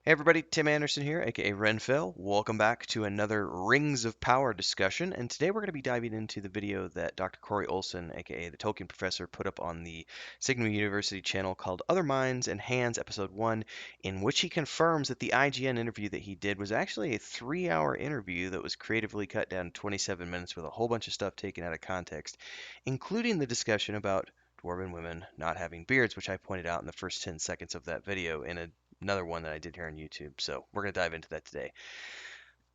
Hey everybody, Tim Anderson here, aka Renfell. Welcome back to another Rings of Power discussion, and today we're going to be diving into the video that Dr. Corey Olsen, aka the Tolkien Professor, put up on the Signal University channel called Other Minds and Hands Episode 1, in which he confirms that the IGN interview that he did was actually a 3-hour interview that was creatively cut down to 27 minutes with a whole bunch of stuff taken out of context, including the discussion about dwarven women not having beards, which I pointed out in the first 10 seconds of that video in another one that I did here on YouTube. So we're going to dive into that today.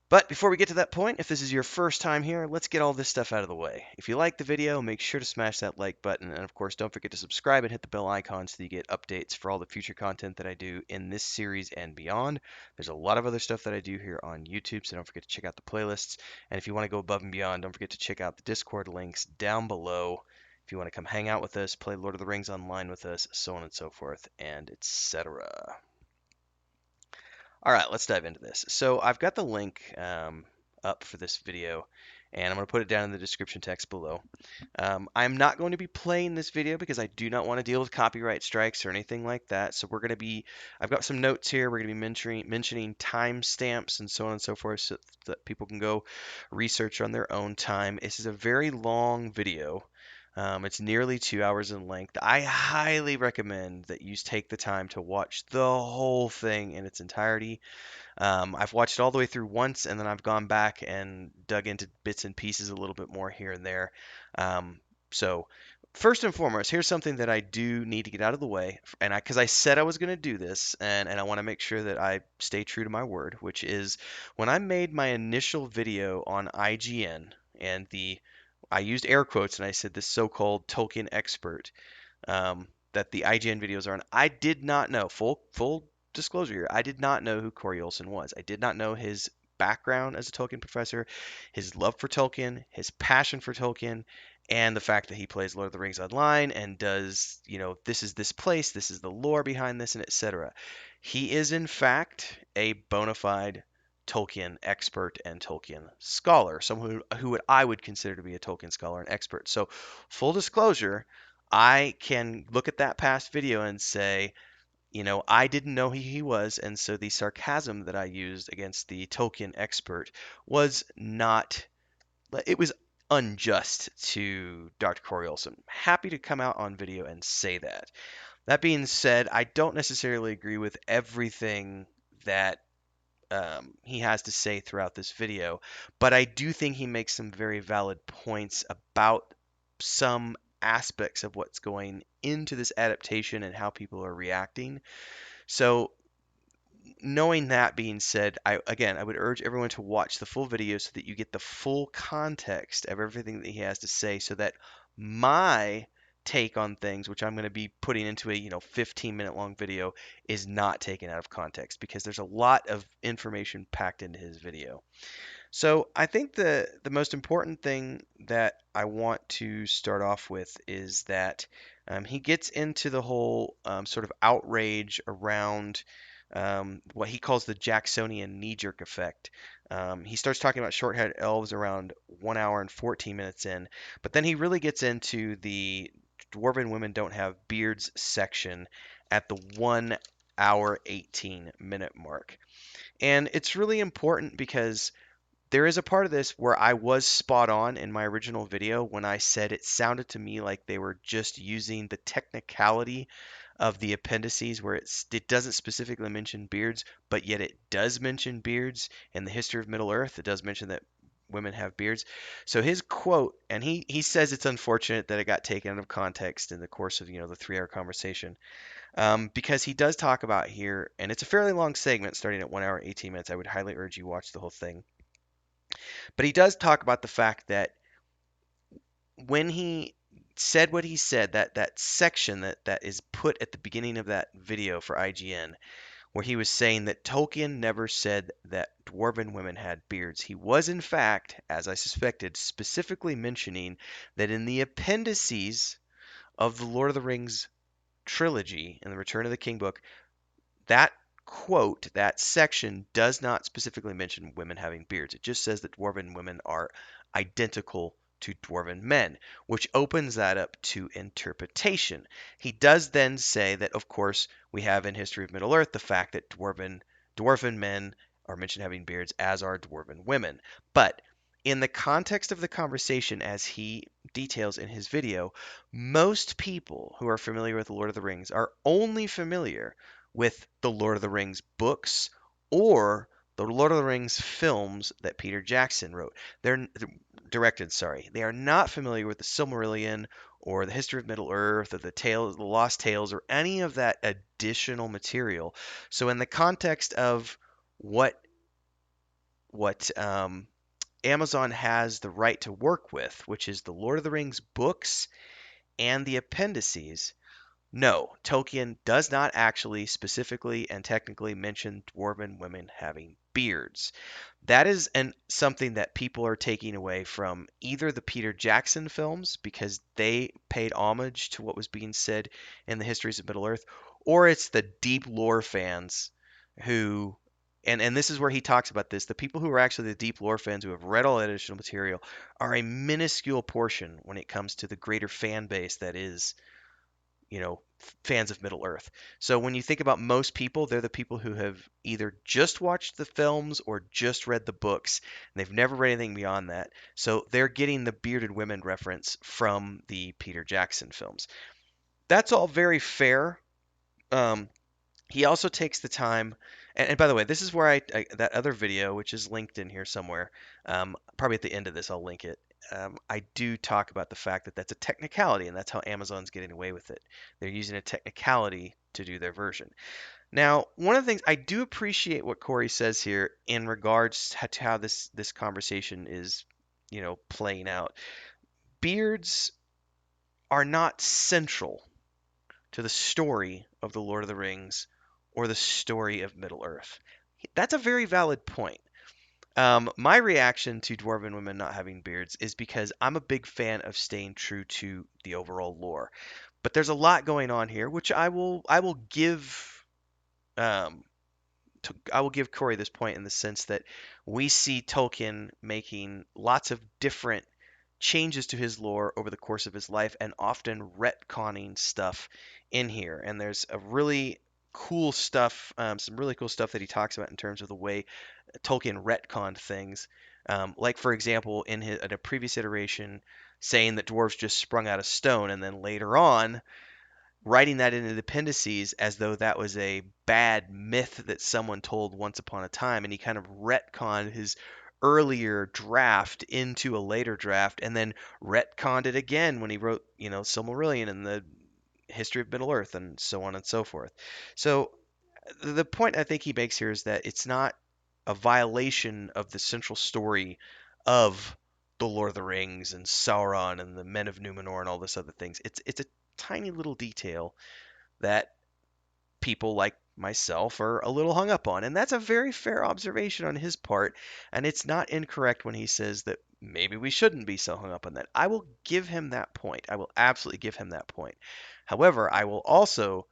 But before we get to that point, if this is your first time here, let's get all this stuff out of the way. If you like the video, make sure to smash that like button. And of course, don't forget to subscribe and hit the bell icon so that you get updates for all the future content that I do in this series and beyond. There's a lot of other stuff that I do here on YouTube, so don't forget to check out the playlists. And if you want to go above and beyond, don't forget to check out the Discord links down below. If you want to come hang out with us, play Lord of the Rings online with us, so on and so forth, and etc. All right, let's dive into this. So I've got the link up for this video, and I'm going to put it down in the description text below. I'm not going to be playing this video because I do not want to deal with copyright strikes or anything like that. So I've got some notes here. We're going to be mentioning timestamps and so on and so forth so that people can go research on their own time. This is a very long video. It's nearly 2 hours in length. I highly recommend that you take the time to watch the whole thing in its entirety. I've watched it all the way through once, and then I've gone back and dug into bits and pieces a little bit more here and there. So, first and foremost, here's something that I do need to get out of the way, and because I said I was going to do this, and I want to make sure that I stay true to my word, which is when I made my initial video on IGN and I used air quotes and I said this so-called Tolkien expert that the IGN videos are on. I did not know, full disclosure here, I did not know who Corey Olsen was. I did not know his background as a Tolkien professor, his love for Tolkien, his passion for Tolkien, and the fact that he plays Lord of the Rings online and does, this is this place, this is the lore behind this, and etc. He is in fact a bona fide Tolkien expert and Tolkien scholar, someone who I would consider to be a Tolkien scholar and expert. So, full disclosure, I can look at that past video and say, I didn't know who he was, and so the sarcasm that I used against the Tolkien expert was not, it was unjust to Dr. Corey Olsen. Happy to come out on video and say that. That being said, I don't necessarily agree with everything that he has to say throughout this video, but I do think he makes some very valid points about some aspects of what's going into this adaptation and how people are reacting. So, knowing that being said, I would urge everyone to watch the full video so that you get the full context of everything that he has to say, so that my take on things, which I'm going to be putting into a 15-minute long video, is not taken out of context because there's a lot of information packed into his video. So I think the most important thing that I want to start off with is that he gets into the whole sort of outrage around what he calls the Jacksonian knee-jerk effect. He starts talking about short-haired elves around 1 hour and 14 minutes in, but then he really gets into the dwarven women don't have beards section at the 1 hour 18-minute mark. And it's really important because there is a part of this where I was spot on in my original video when I said it sounded to me like they were just using the technicality of the appendices where it doesn't specifically mention beards, but yet it does mention beards in the history of Middle Earth. It does mention that women have beards. So his quote, and he says it's unfortunate that it got taken out of context in the course of the 3-hour conversation, because he does talk about here, and it's a fairly long segment starting at 1 hour 18 minutes. I would highly urge you watch the whole thing. But he does talk about the fact that when he said what he said, that section that is put at the beginning of that video for IGN, where he was saying that Tolkien never said that dwarven women had beards. He was, in fact, as I suspected, specifically mentioning that in the appendices of the Lord of the Rings trilogy in the Return of the King book, that quote, that section does not specifically mention women having beards. It just says that dwarven women are identical to dwarven men, which opens that up to interpretation. He does then say that, of course, we have in History of Middle Earth the fact that dwarven dwarven men are mentioned having beards, as are dwarven women. But in the context of the conversation, as he details in his video, most people who are familiar with the Lord of the Rings are only familiar with the Lord of the Rings books or the Lord of the Rings films that Peter Jackson wrote. They're directed, sorry. They are not familiar with the Silmarillion or the History of Middle Earth or the Tales, the Lost Tales, or any of that additional material. So in the context of what what Amazon has the right to work with, which is the Lord of the Rings books and the appendices, no, Tolkien does not actually specifically and technically mention dwarven women having beards. That is something that people are taking away from either the Peter Jackson films because they paid homage to what was being said in the Histories of Middle-earth, or it's the deep lore fans who, and this is where he talks about this, the people who are actually the deep lore fans who have read all that additional material are a minuscule portion when it comes to the greater fan base that is, fans of Middle Earth. So when you think about most people, they're the people who have either just watched the films or just read the books, and they've never read anything beyond that. So they're getting the bearded women reference from the Peter Jackson films. That's all very fair. Um, he also takes the time, and by the way, this is where that other video, which is linked in here somewhere, probably at the end of this, I'll link it. I do talk about the fact that that's a technicality, and that's how Amazon's getting away with it. They're using a technicality to do their version. Now, one of the things I do appreciate what Corey says here in regards to how this conversation is, playing out. Beards are not central to the story of the Lord of the Rings or the story of Middle Earth. That's a very valid point. My reaction to dwarven women not having beards is because I'm a big fan of staying true to the overall lore. But there's a lot going on here, which I will give um, I will give Corey this point in the sense that we see Tolkien making lots of different changes to his lore over the course of his life and often retconning stuff in here. And there's a really cool stuff, some really cool stuff that he talks about in terms of the way Tolkien retconned things. Like, for example, in a previous iteration, saying that dwarves just sprung out of stone, and then later on, writing that into the appendices as though that was a bad myth that someone told once upon a time, and he kind of retconned his earlier draft into a later draft, and then retconned it again when he wrote, Silmarillion and the History of Middle Earth, and so on and so forth. So the point I think he makes here is that it's not a violation of the central story of the Lord of the Rings and Sauron and the Men of Numenor and all this other things. It's a tiny little detail that people like myself are a little hung up on. And that's a very fair observation on his part. And it's not incorrect when he says that maybe we shouldn't be so hung up on that. I will give him that point. I will absolutely give him that point. However, I will also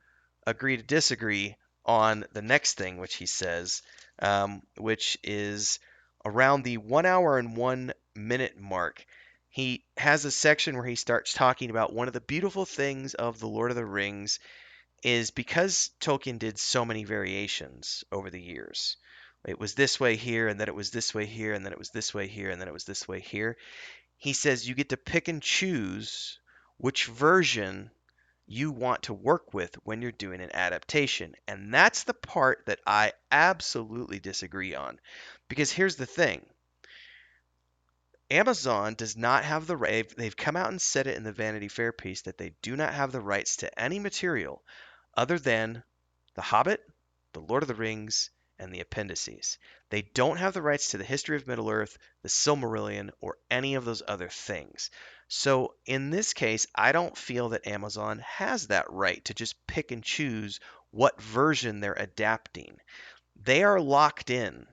agree to disagree on the next thing, which he says, which is around the 1 hour and 1 minute mark. He has a section where he starts talking about one of the beautiful things of the Lord of the Rings is because Tolkien did so many variations over the years. It was this way here, and then it was this way here, and then it was this way here, and then it was this way here. He says you get to pick and choose which version you want to work with when you're doing an adaptation. And that's the part that I absolutely disagree on. Because here's the thing. Amazon does not have the right, they've come out and said it in the Vanity Fair piece that they do not have the rights to any material other than The Hobbit, The Lord of the Rings, and the appendices. They don't have the rights to the History of Middle-earth, the Silmarillion, or any of those other things. So in this case, I don't feel that Amazon has that right to just pick and choose what version they're adapting. They are locked in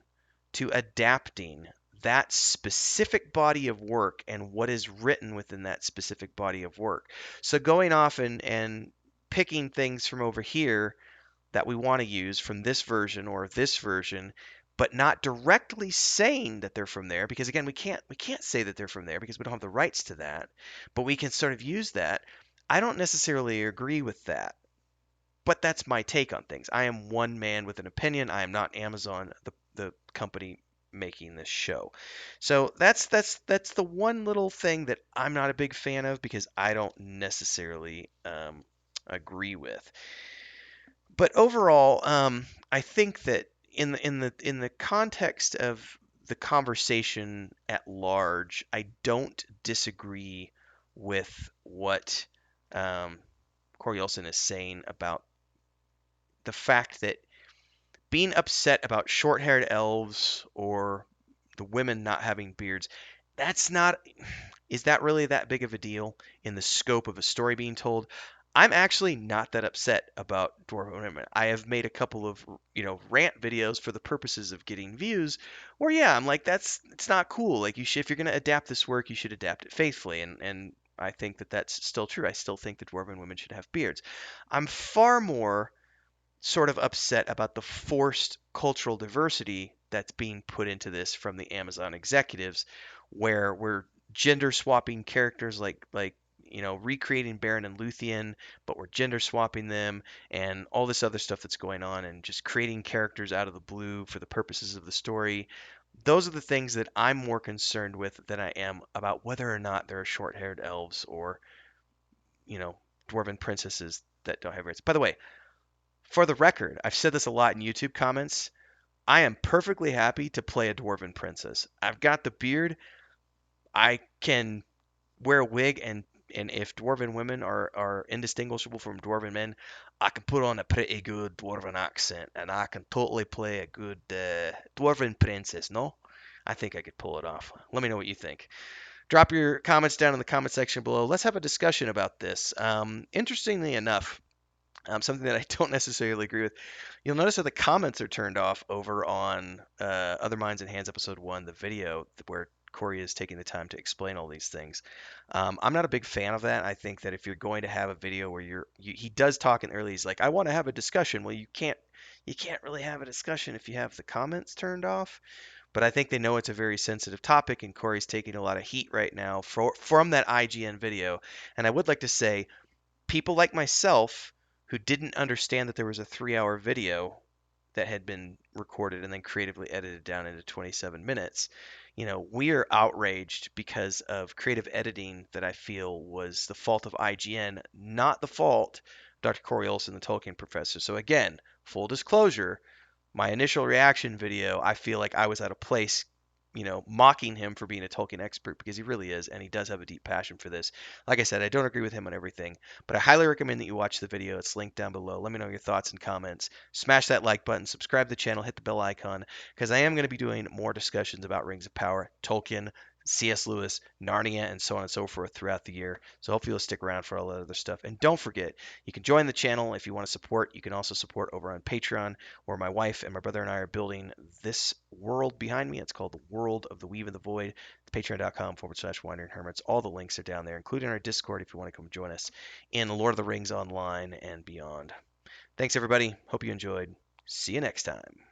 to adapting that specific body of work and what is written within that specific body of work. So going off and picking things from over here that we want to use from this version or this version, but not directly saying that they're from there, because again, we can't say that they're from there because we don't have the rights to that, but we can sort of use that. I don't necessarily agree with that. but that's my take on things. I am one man with an opinion. I am not Amazon, the company making this show. So that's the one little thing that I'm not a big fan of because I don't necessarily agree with. But overall, I think that in the context of the conversation at large, I don't disagree with what um, Corey Olsen is saying about the fact that being upset about short-haired elves or the women not having beards, that's not is that really that big of a deal in the scope of a story being told? I'm actually not that upset about dwarven women. I have made a couple of, rant videos for the purposes of getting views where yeah, I'm like that's it's not cool. Like if you're going to adapt this work, you should adapt it faithfully and I think that that's still true. I still think that dwarven women should have beards. I'm far more sort of upset about the forced cultural diversity that's being put into this from the Amazon executives, where we're gender swapping characters like recreating Baron and Luthien, but we're gender swapping them and all this other stuff that's going on and just creating characters out of the blue for the purposes of the story. Those are the things that I'm more concerned with than I am about whether or not there are short-haired elves or, you know, dwarven princesses that don't have beards. By the way, for the record, I've said this a lot in YouTube comments. I am perfectly happy to play a dwarven princess. I've got the beard. I can wear a wig, and if dwarven women are indistinguishable from dwarven men, I can put on a pretty good dwarven accent, and I can totally play a good dwarven princess. No, I think I could pull it off. Let me know what you think. Drop your comments down in the comment section below. Let's have a discussion about this. Interestingly enough, something that I don't necessarily agree with. You'll notice that the comments are turned off over on Other Minds and Hands episode 1, the video where Corey is taking the time to explain all these things. I'm not a big fan of that. I think that if you're going to have a video where he does talk in early, he's like, I want to have a discussion. Well, you can't really have a discussion if you have the comments turned off. But I think they know it's a very sensitive topic, and Corey's taking a lot of heat right now from that IGN video. And I would like to say, people like myself who didn't understand that there was a 3-hour video that had been recorded and then creatively edited down into 27 minutes. We are outraged because of creative editing that I feel was the fault of IGN, not the fault of Dr. Corey Olsen, the Tolkien professor. So again, full disclosure, my initial reaction video, I feel like I was at a place, mocking him for being a Tolkien expert because he really is, and he does have a deep passion for this. Like I said, I don't agree with him on everything, but I highly recommend that you watch the video. It's linked down below. Let me know your thoughts and comments. Smash that like button, subscribe to the channel, hit the bell icon, because I am going to be doing more discussions about Rings of Power, Tolkien, C.S. Lewis, Narnia, and so on and so forth throughout the year. So hopefully you'll stick around for all that other stuff. And don't forget, you can join the channel if you want to support. You can also support over on Patreon, where my wife and my brother and I are building this world behind me. It's called the World of the Weave and the Void. Patreon.com/Wandering Hermits. All the links are down there, including our Discord if you want to come join us in Lord of the Rings Online and beyond. Thanks, everybody. Hope you enjoyed. See you next time.